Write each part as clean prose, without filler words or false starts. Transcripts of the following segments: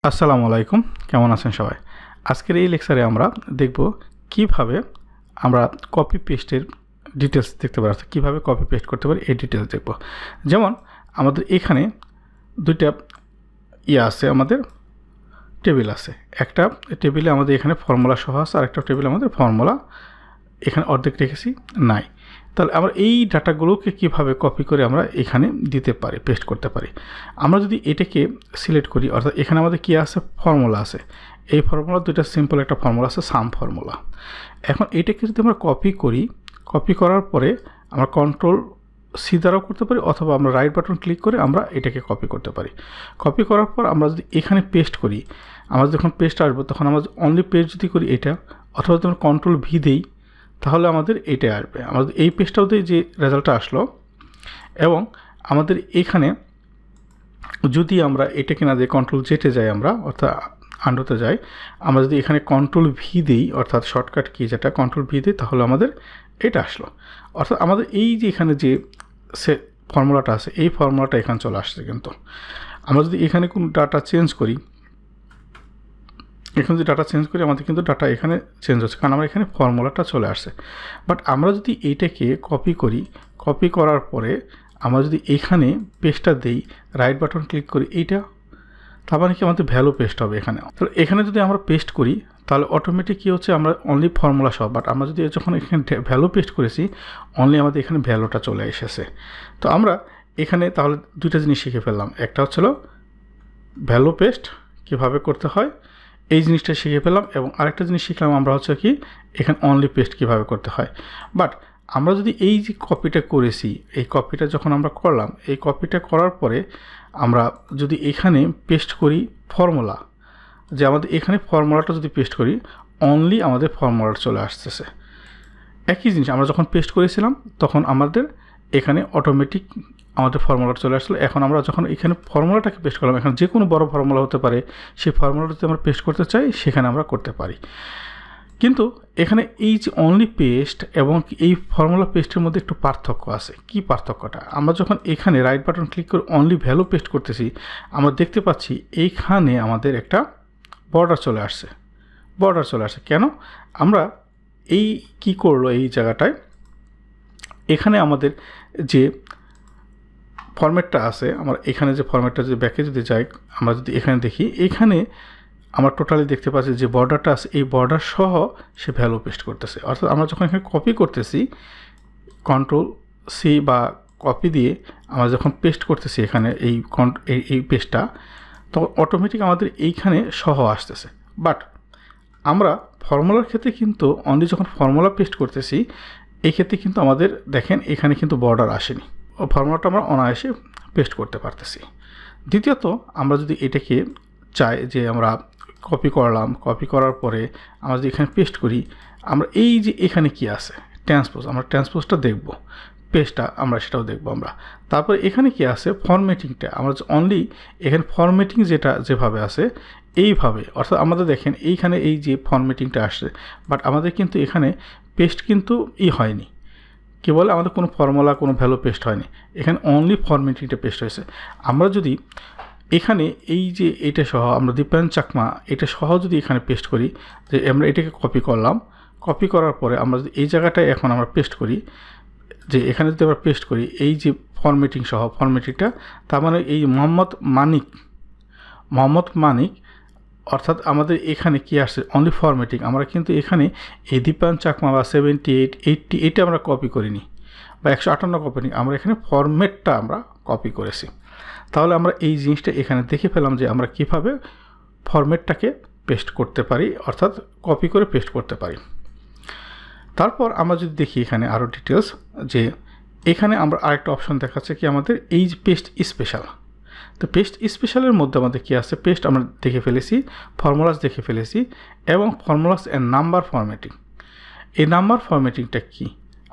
আসসালামু আলাইকুম, কেমন আছেন সবাই? আজকের এই লেকচারে আমরা দেখব কিভাবে আমরা কপি পেস্টের ডিটেলস দেখতে পারি, কিভাবে কপি পেস্ট করতে পারি এই ডিটেলস দেখব। যেমন আমাদের এখানে দুইটা আছে, আমাদের টেবিল আছে। একটা টেবিলে আমাদের এখানে ফর্মুলা সহ আছে, আর একটা টেবিলে আমাদের ফর্মুলা এখানে অর্ধেক রেখেছি নাই। তাহলে আমরা এই ডাটাগুলোকে কিভাবে কপি করে আমরা এখানে দিতে পারি, পেস্ট করতে পারি। আমরা যদি এটাকে সিলেক্ট করি, অর্থাৎ এখানে আমাদের কি আছে, ফর্মুলা আছে। এই ফর্মুলা দুইটা সিম্পল একটা ফর্মুলা আছে, সাম ফর্মুলা। এখন এটাকে যদি আমরা কপি করি, কপি করার পরে আমরা কন্ট্রোল সি দ্বারাও করতে পারি, অথবা আমরা রাইট বাটন ক্লিক করে আমরা এটাকে কপি করতে পারি। কপি করার পর আমরা যদি এখানে পেস্ট করি, আমরা যখন পেস্ট আসবো তখন আমরা অনলি পেস্ট যদি করি এটা, অথবা যদি আমরা কন্ট্রোল ভি দিই তাহলে আমাদের এটাই আসবে। আমাদের এই পেজটাতে যে রেজাল্টটা আসলো, এবং আমাদের এখানে যদি আমরা এটাকে না দিয়ে কন্ট্রোল জেটে যাই, আমরা অর্থাৎ আন্ডোতে যাই, আমরা যদি এখানে কন্ট্রোল ভি দিই, অর্থাৎ শর্টকাট কি যেটা কন্ট্রোল ভি দিই, তাহলে আমাদের এটা আসলো। অর্থাৎ আমাদের এই যে এখানে যে ফর্মুলাটা আছে, এই ফর্মুলাটা এখানে চলে আসছে। কিন্তু আমরা যদি এখানে কোনো ডাটা চেঞ্জ করি, এখানে যদি ডাটা চেঞ্জ করি, আমাদের কিন্তু ডাটা এখানে চেঞ্জ হচ্ছে, কারণ আমরা এখানে ফর্মুলাটা চলে আসছে। বাট আমরা যদি এইটাকে কপি করি, কপি করার পরে আমরা যদি এখানে পেস্টটা দিই, রাইট বাটন ক্লিক করি এইটা, তার মানে কি আমাদের ভ্যালু পেস্ট হবে এখানে। তাহলে এখানে যদি আমরা পেস্ট করি তাহলে অটোমেটিক কী হচ্ছে, আমরা অনলি ফর্মুলা সব, বাট আমরা যদি যখন এখানে ভ্যালু পেস্ট করেছি, অনলি আমাদের এখানে ভ্যালুটা চলে এসেছে। তো আমরা এখানে তাহলে দুইটা জিনিস শিখে ফেললাম। একটা হচ্ছিল ভ্যালু পেস্ট কীভাবে করতে হয়, এই জিনিসটা শিখে পেলাম, এবং আরেকটা জিনিস শিখলাম আমরা হচ্ছে কি এখানে অনলি পেস্ট কীভাবে করতে হয়। বাট আমরা যদি এই যে কপিটা করেছি, এই কপিটা যখন আমরা করলাম, এই কপিটা করার পরে আমরা যদি এখানে পেস্ট করি ফর্মুলা, যে আমাদের এখানে ফর্মুলাটা যদি পেস্ট করি, অনলি আমাদের ফর্মুলাটা চলে আসতেছে। একই জিনিস আমরা যখন পেস্ট করেছিলাম তখন আমাদের এখানে অটোমেটিক আমাদের ফর্মুলাটা চলে আসলো। এখন আমরা যখন এখানে ফর্মুলাটাকে পেস্ট করলাম, এখানে যে কোনো বড় ফর্মুলা হতে পারে, সেই ফর্মুলাটা যদি আমরা পেস্ট করতে চাই সেখানে আমরা করতে পারি। কিন্তু এখানে এই যে অনলি পেস্ট এবং এই ফর্মুলা পেস্টের মধ্যে একটু পার্থক্য আছে। কি পার্থক্যটা? আমরা যখন এখানে রাইট বাটন ক্লিক করে অনলি ভ্যালু পেস্ট করতেছি, আমরা দেখতে পাচ্ছি এইখানে আমাদের একটা বর্ডার চলে আসছে। বর্ডার চলে আসছে কেন? আমরা এই কি করলো, এই জায়গাটায় এখানে আমাদের যে ফরম্যাটটা আছে, আমরা এখানে যে ফরম্যাটটা যদি ব্যাকে যদি যাই, আমরা যদি এখানে দেখি, এখানে আমরা টোটালি দেখতে পাচ্ছি যে বর্ডারটা আছে, এই বর্ডার সহ সে ভ্যালু পেস্ট করতেছে। অর্থাৎ আমরা যখন এখানে কপি করতেছি, কন্ট্রোল সি বা কপি দিয়ে আমরা যখন পেস্ট করতেছি এখানে এই পেস্টটা, তখন অটোমেটিক আমাদের এইখানে সহ আসতেছে। বাট আমরা ফর্মুলার ক্ষেত্রে কিন্তু অনলি যখন ফর্মুলা পেস্ট করতেছি, এই ক্ষেত্রে কিন্তু আমাদের দেখেন এখানে কিন্তু বর্ডার আসেনি, ফর্মুলাটা আমরা অনায়াসে পেস্ট করতে পারতেছি। দ্বিতীয়ত, আমরা যদি এটাকে চাই যে আমরা কপি করলাম, কপি করার পরে আমরা যদি এখানে পেস্ট করি, আমরা এই যে এখানে কি আছে ট্রান্সপোজ, আমরা ট্রান্সপোজটা দেখব, পেস্টটা আমরা সেটাও দেখব আমরা। তারপরে এখানে কি আছে ফরম্যাটিংটা, আমরা অনলি এখানে ফরম্যাটিং যেটা যেভাবে আছে এইভাবে, অর্থাৎ আমাদের দেখেন এইখানে এই যে ফরম্যাটিংটা আসছে, বাট আমাদের কিন্তু এখানে পেস্ট কিন্তু হয়নি, কেবল আমাদের কোনো ফর্মুলা কোনো ভ্যালু পেস্ট হয়নি, এখানে অনলি ফরম্যাটিংটা পেস্ট হয়েছে। আমরা যদি এখানে এই যে এটা সহ আমরা দীপায়ন চাকমা এটা সহ যদি এখানে পেস্ট করি, যে আমরা এটাকে কপি করলাম, কপি করার পরে আমরা যদি এই জায়গাটায় এখন আমরা পেস্ট করি, যে এখানে যদি আমরা পেস্ট করি এই যে ফরম্যাটিং সহ ফরম্যাটিংটা, তার মানে এই মোহাম্মদ মানিক, অর্থাৎ আমাদের এখানে কি আসছে অনলি ফরম্যাটিং। আমরা কিন্তু এখানে এই দীপায়ন চাকমা বা 78, 80 এটা আমরা কপি করিনি, বা 158 কপি নিই, আমরা এখানে ফরম্যাটটা আমরা কপি করেছি। তাহলে আমরা এই জিনিসটা এখানে দেখে পেলাম যে আমরা কিভাবে ফরম্যাটটাকে পেস্ট করতে পারি, অর্থাৎ কপি করে পেস্ট করতে পারি। তারপর আমরা যদি দেখি এখানে আরও ডিটেলস, যে এখানে আমরা আরেকটা অপশন দেখাচ্ছে কি আমাদের এই যে পেস্ট স্পেশাল। তো পেস্ট স্পেশালের মধ্যে আমাদের কী আছে, পেস্ট আমরা দেখে ফেলেছি, ফর্মুলাস দেখে ফেলেছি, এবং ফর্মুলাস অ্যান্ড নাম্বার ফরম্যাটিং। এই নাম্বার ফরম্যাটিংটা কি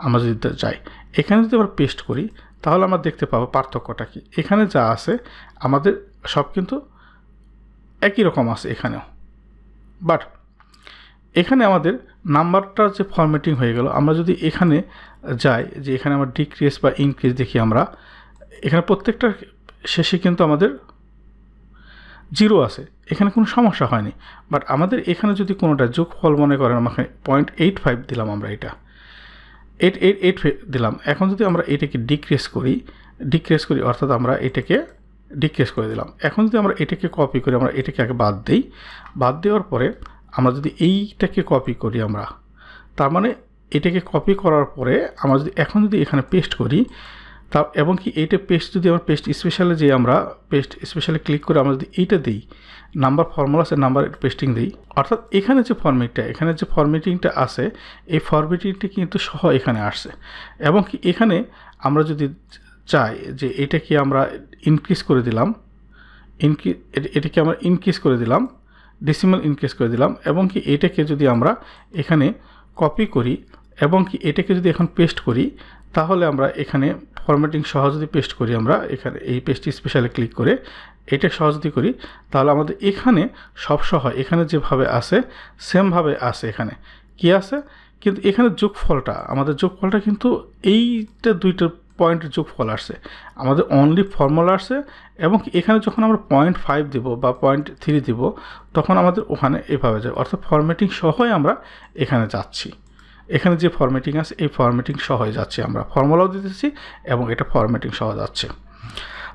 আমরা যদি যাই, এখানে যদি আমরা পেস্ট করি তাহলে আমরা দেখতে পাবো পার্থক্যটা কি। এখানে যা আছে আমাদের সব কিন্তু একই রকম আছে এখানেও, বাট এখানে আমাদের নাম্বারটার যে ফরম্যাটিং হয়ে গেল। আমরা যদি এখানে যাই, যে এখানে আমরা ডিক্রিজ বা ইনক্রিজ দেখি, আমরা এখানে প্রত্যেকটার শেষে কিন্তু আমাদের জিরো আছে, এখানে কোনো সমস্যা হয়নি। বাট আমাদের এখানে যদি কোনোটা যোগফল মনে করেন, আমাকে 0.85 দিলাম, আমরা এটা 8 দিলাম। এখন যদি আমরা এটাকে ডিক্রিজ করি অর্থাৎ আমরা এটাকে ডিক্রিজ করে দিলাম। এখন যদি আমরা এটাকে কপি করি, আমরা এটাকে আগে বাদ দিই, বাদ দেওয়ার পরে আমরা যদি এইটাকে কপি করি, আমরা তার মানে এটাকে কপি করার পরে আমরা যদি এখন যদি এখানে পেস্ট করি, তা এবং কি এইটা পেস্ট যদি আমরা পেস্ট স্পেশালে যে আমরা পেস্ট স্পেশালে ক্লিক করে আমরা যদি এইটা দিই, নাম্বার ফর্মুলা আছে, নাম্বার পেস্টিং দিই, অর্থাৎ এখানে যে ফরম্যাটিংটা আছে, এই ফরম্যাটিংটা কিন্তু সহ এখানে আসছে। এবং কি এখানে আমরা যদি চাই যে এটাকে আমরা ইনক্রিজ করে দিলাম, এটাকে আমরা ইনক্রিজ করে দিলাম, ডেসিমাল ইনক্রিজ করে দিলাম, এবং কি এটাকে যদি আমরা এখানে কপি করি এবং কি এটাকে যদি এখন পেস্ট করি, তাহলে আমরা এখানে ফরম্যাটিং সহ যদি পেস্ট করি, আমরা এখানে এই পেস্ট স্পেশালে ক্লিক করে এটা সহ যদি করি, তাহলে আমাদের এখানে সব সহ এখানে যেভাবে আছে সেমভাবে আছে। এখানে কি আছে, কিন্তু এখানে আমাদের যোগফলটা কিন্তু এইটা দুইটা পয়েন্টের যোগফল আসছে, আমাদের অনলি ফর্মুলা আসছে। এবং এখানে যখন আমরা 0.5 দেব বা 0.3 দেব, তখন আমাদের ওখানে এভাবে যায়, অর্থাৎ ফরম্যাটিং সহই আমরা এখানে যাচ্ছি। এখানে যে ফরম্যাটিং আছে এই ফরম্যাটিং সহই যাচ্ছে, আমরা ফর্মুলাও দিতেছি এবং এটা ফরম্যাটিং সহ যাচ্ছে।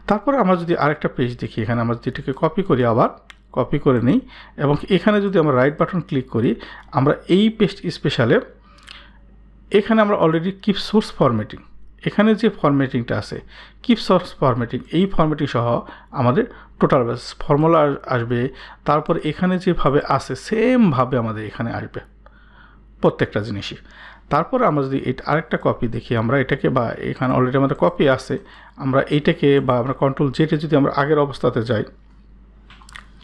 তারপরে আমরা যদি আরেকটা পেজ দেখি, এখানে আমরা যদি এটাকে কপি করি, আবার কপি করে নিই এবং এখানে যদি আমরা রাইট বাটন ক্লিক করি, আমরা এই পেস্ট স্পেশালে এখানে আমরা অলরেডি কিপ সোর্স ফরম্যাটিং, এখানে যে ফরম্যাটিংটা আছে কিপ সোর্স ফরম্যাটিং, এই ফরম্যাটিং সহ আমাদের টোটাল ফর্মুলা আসবে। তারপর এখানে যেভাবে আছে সেমভাবে আমাদের এখানে আসবে প্রত্যেকটা জিনিসই। তারপর আমরা যদি আরেকটা কপি দেখি, আমরা এটাকে বা এখানে অলরেডি আমাদের কপি আছে, আমরা এইটাকে বা আমরা কন্ট্রোল জেটে যদি আমরা আগের অবস্থাতে যাই,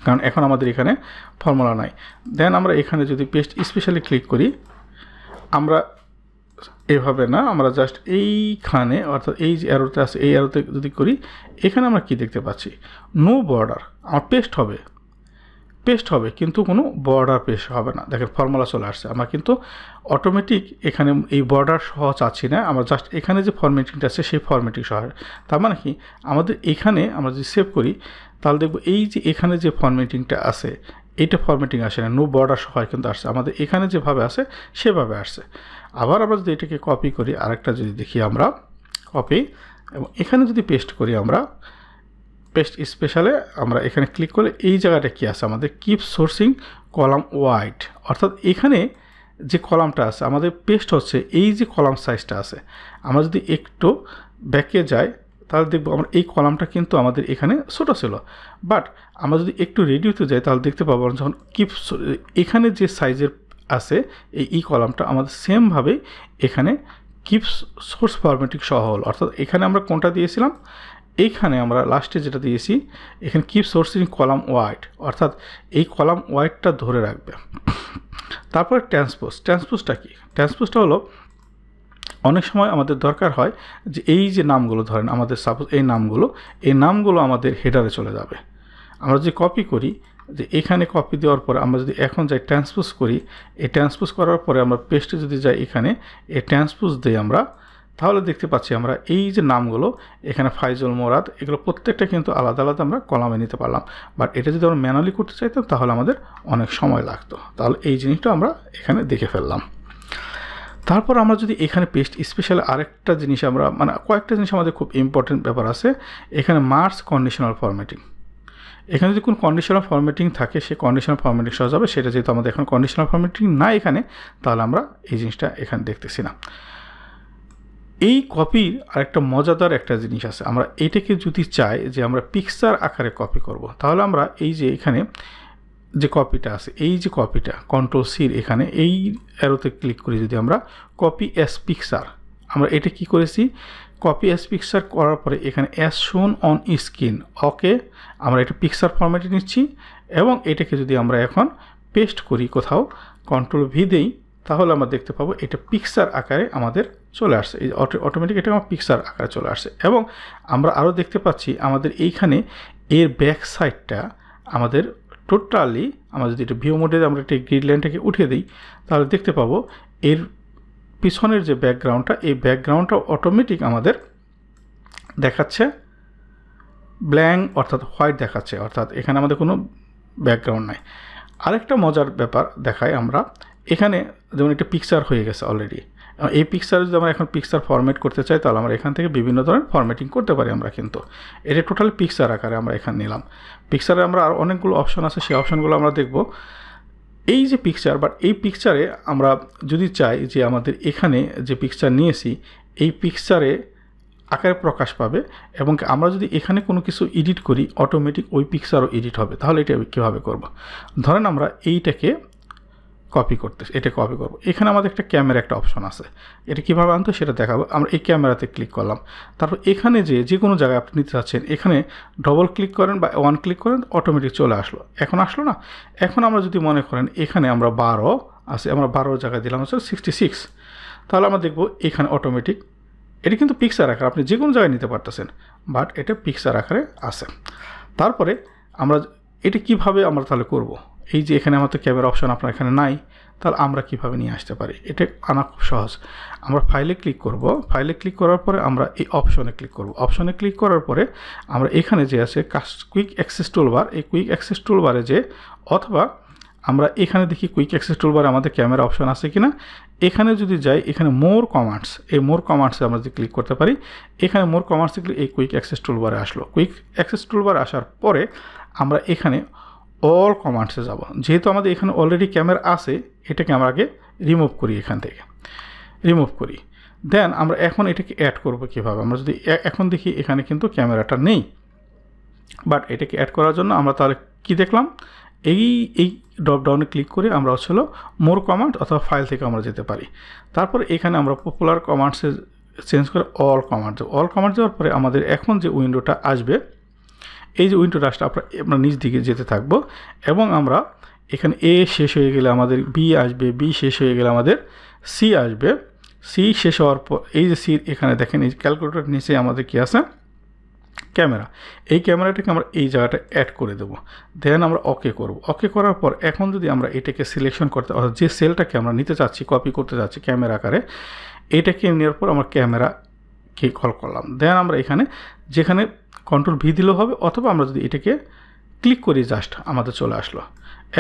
কারণ এখন আমাদের এখানে ফর্মুলা নাই, দেন আমরা এখানে যদি পেস্ট স্পেশালি ক্লিক করি, আমরা এভাবে না, আমরা জাস্ট এইখানে অর্থাৎ এই যে অ্যারোতে আছে এই অ্যারোতে যদি করি, এখানে আমরা কি দেখতে পাচ্ছি, নো বর্ডার, আমার পেস্ট হবে কিন্তু কোনো বর্ডার পেস্ট হবে না। দেখেন ফর্মুলা চলে আসছে, আমরা কিন্তু অটোমেটিক এখানে এই বর্ডার সহ চাচ্ছি না, আমরা জাস্ট এখানে যে ফরম্যাটিংটা আছে সেই ফরম্যাটিং সহ। তার মানে কি আমাদের এখানে আমরা যদি সেভ করি, তাহলে দেখব এই যে এখানে যে ফরম্যাটিংটা আছে এইটা ফরম্যাটিং আসে না, নো বর্ডার সহ কিন্তু আসছে, আমাদের এখানে যেভাবে আসে সেভাবে আসছে। আবার আমরা যদি এটাকে কপি করি, আরেকটা যদি দেখি আমরা কপি এবং এখানে যদি পেস্ট করি, আমরা পেস্ট স্পেশালে আমরা এখানে ক্লিক করলে এই জায়গাটা কি আছে, আমাদের কিপ সোর্সিং কলাম ওয়াইড, অর্থাৎ এখানে যে কলামটা আছে আমাদের পেস্ট হচ্ছে, এই যে কলাম সাইজটা আছে, আমরা যদি একটু ব্যাকে যাই তাহলে দেখব আমরা এই কলামটা কিন্তু আমাদের এখানে ছোটো ছিল, বাট আমরা যদি একটু রেডিওতে যাই তাহলে দেখতে পাবো যখন এখানে যে সাইজের আছে এই কলামটা আমাদের সেমভাবেই এখানে কিপ সোর্স ফরম্যাটিং সহ হল। অর্থাৎ এখানে আমরা কোনটা দিয়েছিলাম, এইখানে আমরা লাস্টে যেটা দিয়েছি এখানে কিপ সোর্সিং কলাম ওয়াইড, অর্থাৎ এই কলাম ওয়াইডটা ধরে রাখবে। তারপরে ট্রান্সপোজটা কি, ট্রান্সপোজটা হলো অনেক সময় আমাদের দরকার হয় যে এই যে নামগুলো ধরেন আমাদের সাপোজ এই নামগুলো আমাদের হেডারে চলে যাবে। আমরা যদি কপি করি, যে এখানে কপি দেওয়ার পরে আমরা যদি এখন যাই ট্রান্সপোজ করি, এই ট্রান্সপোজ করার পরে আমরা পেস্টে যদি যাই এখানে এই ট্রান্সপোজ দিই আমরা, তাহলে দেখতে পাচ্ছি আমরা এই যে নামগুলো এখানে ফাইজুল মোরাদ, এগুলো প্রত্যেকটা কিন্তু আলাদা আলাদা আমরা কলামে নিতে পারলাম। বাট এটা যদি আমরা ম্যানুয়ালি করতে চাইতাম তাহলে আমাদের অনেক সময় লাগতো। তাহলে এই জিনিসটা আমরা এখানে দেখে ফেললাম। তারপর আমরা যদি এখানে পেস্ট স্পেশাল আরেকটা জিনিস আমরা কয়েকটা জিনিস আমাদের খুব ইম্পর্টেন্ট ব্যাপার আছে, এখানে মার্জ কন্ডিশনাল ফরম্যাটিং। এখানে যদি কোনো কন্ডিশনাল ফরম্যাটিং থাকে সে কন্ডিশনাল ফরম্যাটিং সহজ হবে, সেটা যেহেতু আমাদের এখন কন্ডিশনাল ফরম্যাটিং না এখানে, তাহলে আমরা এই জিনিসটা এখানে দেখতেছি না। এই কপির আরেকটা মজাদার একটা জিনিস আছে, আমরা এটাকে যদি চাই যে আমরা পিকচার আকারে কপি করব, তাহলে আমরা এই যে এখানে যে কপিটা আছে এই যে কপিটা কন্ট্রোল সির এখানে এই অ্যারোতে ক্লিক করি, যদি আমরা কপি অ্যাজ পিকচার, আমরা এটা কি করেছি কপি অ্যাজ পিকচার করার পরে এখানে অ্যাজ শোন অন স্ক্রিন, ওকে আমরা এটা পিকচার ফরম্যাটে নিচ্ছি এবং এটাকে যদি আমরা এখন পেস্ট করি কোথাও কন্ট্রোল ভি দেই, তাহলে আমরা দেখতে পাবো এটা পিকচার আকারে আমাদের চলে আসছে, এই অটোমেটিক এটা আমার পিকচার আকারে চলে আসছে। এবং আমরা আরও দেখতে পাচ্ছি আমাদের এইখানে এর ব্যাক সাইডটা আমাদের টোটালি, আমরা যদি এটা ভিউ মোডে আমরা এটা গ্রিড লাইনটাকে উঠিয়ে দিই, তাহলে দেখতে পাবো এর পিছনের যে ব্যাকগ্রাউন্ডটা এই ব্যাকগ্রাউন্ডটা অটোমেটিক আমাদের দেখাচ্ছে ব্ল্যাঙ্ক অর্থাৎ হোয়াইট দেখাচ্ছে, অর্থাৎ এখানে আমাদের কোনো ব্যাকগ্রাউন্ড নাই। আরেকটা মজার ব্যাপার দেখায় আমরা, এখানে যেমন একটা পিকচার হয়ে গেছে অলরেডি, এই পিকচার যদি আমরা এখন পিকচার ফরম্যাট করতে চাই তাহলে আমরা এখান থেকে বিভিন্ন ধরনের ফরম্যাটিং করতে পারি আমরা, কিন্তু এটা টোটালি পিকচার আকারে আমরা এখানে নিলাম। পিকচারে আমরা আর অনেকগুলো অপশন আছে, সেই অপশনগুলো আমরা দেখব। এই যে পিকচার, বাট এই পিকচারে আমরা যদি চাই যে আমাদের এখানে যে পিকচার নিয়েছি এই পিকচারে আকারে প্রকাশ পাবে, এবং আমরা যদি এখানে কোনো কিছু এডিট করি অটোমেটিক ওই পিকচারও এডিট হবে, তাহলে এটা কীভাবে করব? ধরেন আমরা এইটাকে কপি করতে, এটা কপি করব। এখানে আমাদের একটা ক্যামেরা একটা অপশন আছে, এটা কীভাবে আনতে সেটা দেখাবো। আমরা এই ক্যামেরাতে ক্লিক করলাম, তারপর এখানে যে কোনো জায়গায় আপনি নিতে চাচ্ছেন এখানে ডবল ক্লিক করেন বা ওয়ান ক্লিক করেন, অটোমেটিক চলে আসলো। এখন আসলো না? এখন আমরা যদি মনে করেন এখানে আমরা 12 আছে, আমরা 12 জায়গায় দিলাম হচ্ছে 66, তাহলে আমরা দেখব এখানে অটোমেটিক, এটা কিন্তু পিকচার আকারে আপনি যে কোনো জায়গায় নিতে পারতেছেন, বাট এটা পিকচার আকারে আছে। তারপরে আমরা এটা কিভাবে আমরা তাহলে করব? এই যে এখানে আমাদের ক্যামেরা অপশন আপনার এখানে নাই, তাহলে আমরা কিভাবে নিয়ে আসতে পারি? এটা আনা খুব সহজ। আমরা ফাইলে ক্লিক করব, ফাইলে ক্লিক করার পরে আমরা এই অপশনে ক্লিক করব। অপশনে ক্লিক করার পরে আমরা এখানে যে আছে কুইক অ্যাক্সেস টুলবার, এই কুইক অ্যাক্সেস টুলবারে যে, অথবা আমরা এখানে দেখি কুইক অ্যাক্সেস টুলবারে আমাদের ক্যামেরা অপশন আছে কিনা, এখানে যদি যাই এখানে মোর কমান্ডস, এই মোর কমান্ডসে আমরা যদি ক্লিক করতে পারি, এখানে মোর কমান্ডসে ক্লিক, এই কুইক অ্যাক্সেস টুলবারে আসলো। কুইক অ্যাক্সেস টুলবারে আসার পরে আমরা এখানে অল কমান্ডসে যাব। যেহেতু আমাদের এখানে অলরেডি ক্যামেরা আছে, এটাকে আমরা আগে রিমুভ করি, এখান থেকে রিমুভ করি। দেন আমরা এখন এটাকে অ্যাড করব কীভাবে? আমরা যদি এখন দেখি এখানে কিন্তু ক্যামেরাটা নেই, বাট এটাকে অ্যাড করার জন্য আমরা তাহলে কি দেখলাম, এই ড্রপডাউনে ক্লিক করে আমরা হচ্ছিল মোর কমান্ড অথবা ফাইল থেকে আমরা যেতে পারি। তারপর এখানে আমরা পপুলার কমান্ডসে চেঞ্জ করে অল কমান্ড, অল কমান্ড যাওয়ার পরে আমাদের এখন যে উইন্ডোটা আসবে, এই যে উইন্ডোটা আসলে আমরা নিচ দিকে যেতে থাকবো, এবং আমরা এখানে এ শেষ হয়ে গেলে আমাদের বি আসবে, বি শেষ হয়ে গেলে আমাদের সি আসবে, সি শেষ হওয়ার পর এই যে সি, এখানে দেখেন এই ক্যালকুলেটর নিচে আমাদের কি আছে, ক্যামেরা। এই ক্যামেরাটাকে আমরা এই জায়গাটা অ্যাড করে দেবো। দেন আমরা ওকে করব। ওকে করার পর এখন যদি আমরা এটাকে সিলেকশন করতে, অর্থাৎ যে সেলটাকে আমরা নিতে চাচ্ছি, কপি করতে চাচ্ছি ক্যামেরা আকারে, এটাকে নেওয়ার পর আমরা ক্যামেরাকে কল করলাম। দেন আমরা এখানে যেখানে কন্ট্রোল ভি দিলেও হবে, অথবা আমরা যদি এটাকে ক্লিক করি জাস্ট আমাদের চলে আসলো।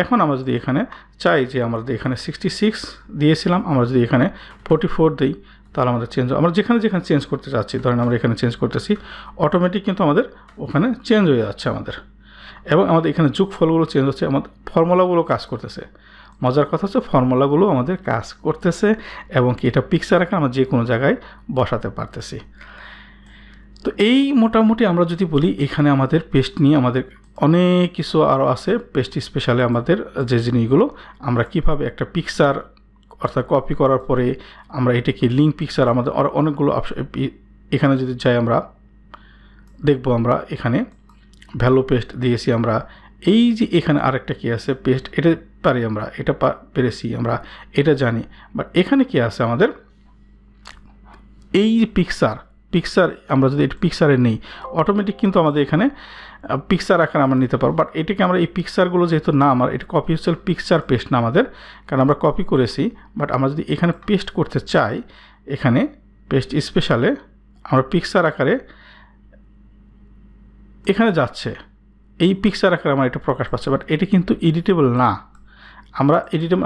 এখন আমরা যদি এখানে চাই যে আমরা যদি এখানে 66 দিয়েছিলাম, আমরা যদি এখানে 44 দিই, তাহলে আমাদের চেঞ্জ, আমরা যেখানে চেঞ্জ করতে চাচ্ছি, ধরেন আমরা এখানে চেঞ্জ করতেছি, অটোমেটিক কিন্তু আমাদের ওখানে চেঞ্জ হয়ে যাচ্ছে আমাদের, এবং আমাদের এখানে যোগফলগুলো চেঞ্জ হচ্ছে, আমাদের ফর্মুলাগুলো কাজ করতেছে। মজার কথা হচ্ছে ফর্মুলাগুলো আমাদের কাজ করতেছে, এবং কি এটা পিকচার আকারে আমরা যে কোনো জায়গায় বসাতে পারতেছি। তো এই মোটামুটি আমরা যদি বলি, এখানে আমাদের পেস্ট নিয়ে আমাদের অনেক কিছু আরও আছে। পেস্ট স্পেশালি আমাদের যে জিনিসগুলো আমরা কিভাবে একটা পিকচার অর্থাৎ কপি করার পরে আমরা এটাকে লিঙ্ক পিকচার, আমাদের অনেকগুলো এখানে যদি যাই আমরা দেখব, আমরা এখানে ভ্যালু পেস্ট দিয়েছি। আমরা এই যে এখানে আরেকটা কি আছে পেস্ট, এটা পারি আমরা, এটা পেরেছি আমরা, এটা জানি, বাট এখানে কি আছে আমাদের এই যে পিকচার আমরা যদি এটা পিকচারে নেই, অটোমেটিক কিন্তু আমাদের এখানে পিকচার আকারে আমরা নিতে পারবো। বাট এটাকে আমরা এই পিকচারগুলো যেহেতু না, আমার এটা কপি হচ্ছে পিকচার পেস্ট না আমাদের, কারণ আমরা কপি করেছি। বাট আমরা যদি এখানে পেস্ট করতে চাই, এখানে পেস্ট স্পেশালে আমরা পিকচার আকারে এখানে যাচ্ছে, এই পিকচার আকারে আমার এটা প্রকাশ পাচ্ছে, বাট এটা কিন্তু এডিটেবল না। আমরা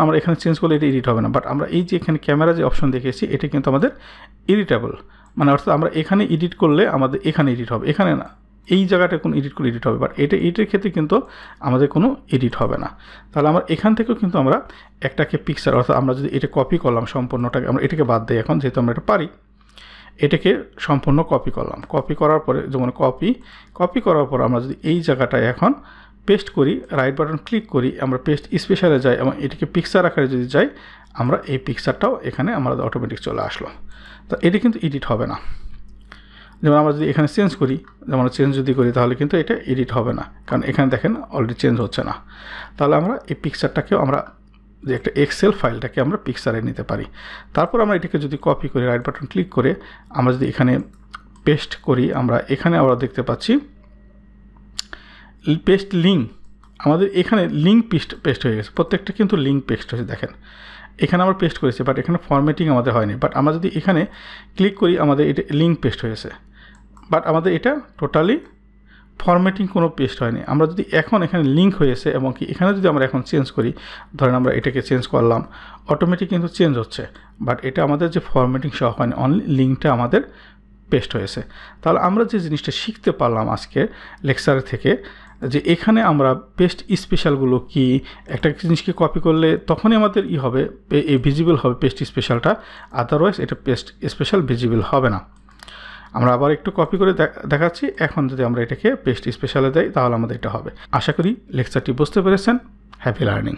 আমরা এখানে চেঞ্জ করলে এটা এডিট হবে না। বাট আমরা এই যে এখানে ক্যামেরা যে অপশন দেখেছি, এটা কিন্তু আমাদের এডিটেবল, মানে অর্থাৎ আমরা এখানে এডিট করলে আমাদের এখানে এডিট হবে, এখানে না, এই জায়গাটা কোনো এডিট করলে এডিট হবে। বাট এটার ক্ষেত্রে কিন্তু আমাদের কোনো এডিট হবে না। তাহলে আমরা এখান থেকেও কিন্তু আমরা একটাকে পিকচার, অর্থাৎ আমরা যদি এটা কপি করলাম সম্পূর্ণটাকে, আমরা এটাকে বাদ দিই এখন, যেহেতু আমরা এটা পারি, এটাকে সম্পূর্ণ কপি করলাম। কপি করার পরে যেমন কপি করার পর আমরা যদি এই জায়গাটায় এখন পেস্ট করি, রাইট বাটন ক্লিক করি, আমরা পেস্ট স্পেশালে যাই এবং এটাকে পিকচার আকারে যদি যাই, আমরা এই পিকচারটাও এখানে আমাদের অটোমেটিক চলে আসলো। তো এটি কিন্তু এডিট হবে না। যেমন আমরা যদি এখানে চেঞ্জ করি, যেমন চেঞ্জ যদি করি, তাহলে কিন্তু এটা এডিট হবে না, কারণ এখানে দেখেন অলরেডি চেঞ্জ হচ্ছে না। তাহলে আমরা এই পিকচারটাকেও আমরা যে একটা এক্সেল ফাইলটাকে আমরা পিকচারে নিতে পারি। তারপর আমরা এটাকে যদি কপি করি, রাইট বাটন ক্লিক করে আমরা যদি এখানে পেস্ট করি, আমরা এখানে আমরা দেখতে পাচ্ছি পেস্ট লিঙ্ক, আমাদের এখানে লিঙ্ক পেস্ট হয়ে গেছে, প্রত্যেকটা কিন্তু লিঙ্ক পেস্ট হয়েছে। দেখেন এখানে আমরা পেস্ট করেছি, বাট এখানে ফরম্যাটিং আমাদের হয়নি। বাট আমরা যদি এখানে ক্লিক করি, আমাদের এটা লিঙ্ক পেস্ট হয়েছে, বাট আমাদের এটা টোটালি ফরম্যাটিং কোনো পেস্ট হয়নি। আমরা যদি এখন এখানে লিঙ্ক হয়েছে এবং কি এখানে যদি আমরা এখন চেঞ্জ করি, ধরেন আমরা এটাকে চেঞ্জ করলাম, অটোমেটিক কিন্তু চেঞ্জ হচ্ছে, বাট এটা আমাদের যে ফরম্যাটিং সহ হয়নি, অনলি লিঙ্কটা আমাদের পেস্ট হয়েছে। তাহলে আমরা যে জিনিসটা শিখতে পারলাম আজকে লেকচারের থেকে, যে এখানে আমরা পেস্ট স্পেশালগুলো কি, একটা জিনিসকে কপি করলে তখনই আমাদের হবে এই ভিজিবল হবে পেস্ট স্পেশালটা, আদারওয়াইজ এটা পেস্ট স্পেশাল ভিজিবল হবে না। আমরা আবার একটু কপি করে দেখাচ্ছি। এখন যদি আমরা এটাকে পেস্ট স্পেশালে দেই তাহলে আমাদের এটা হবে। আশা করি লেকচারটি বুঝতে পেরেছেন। Happy learning.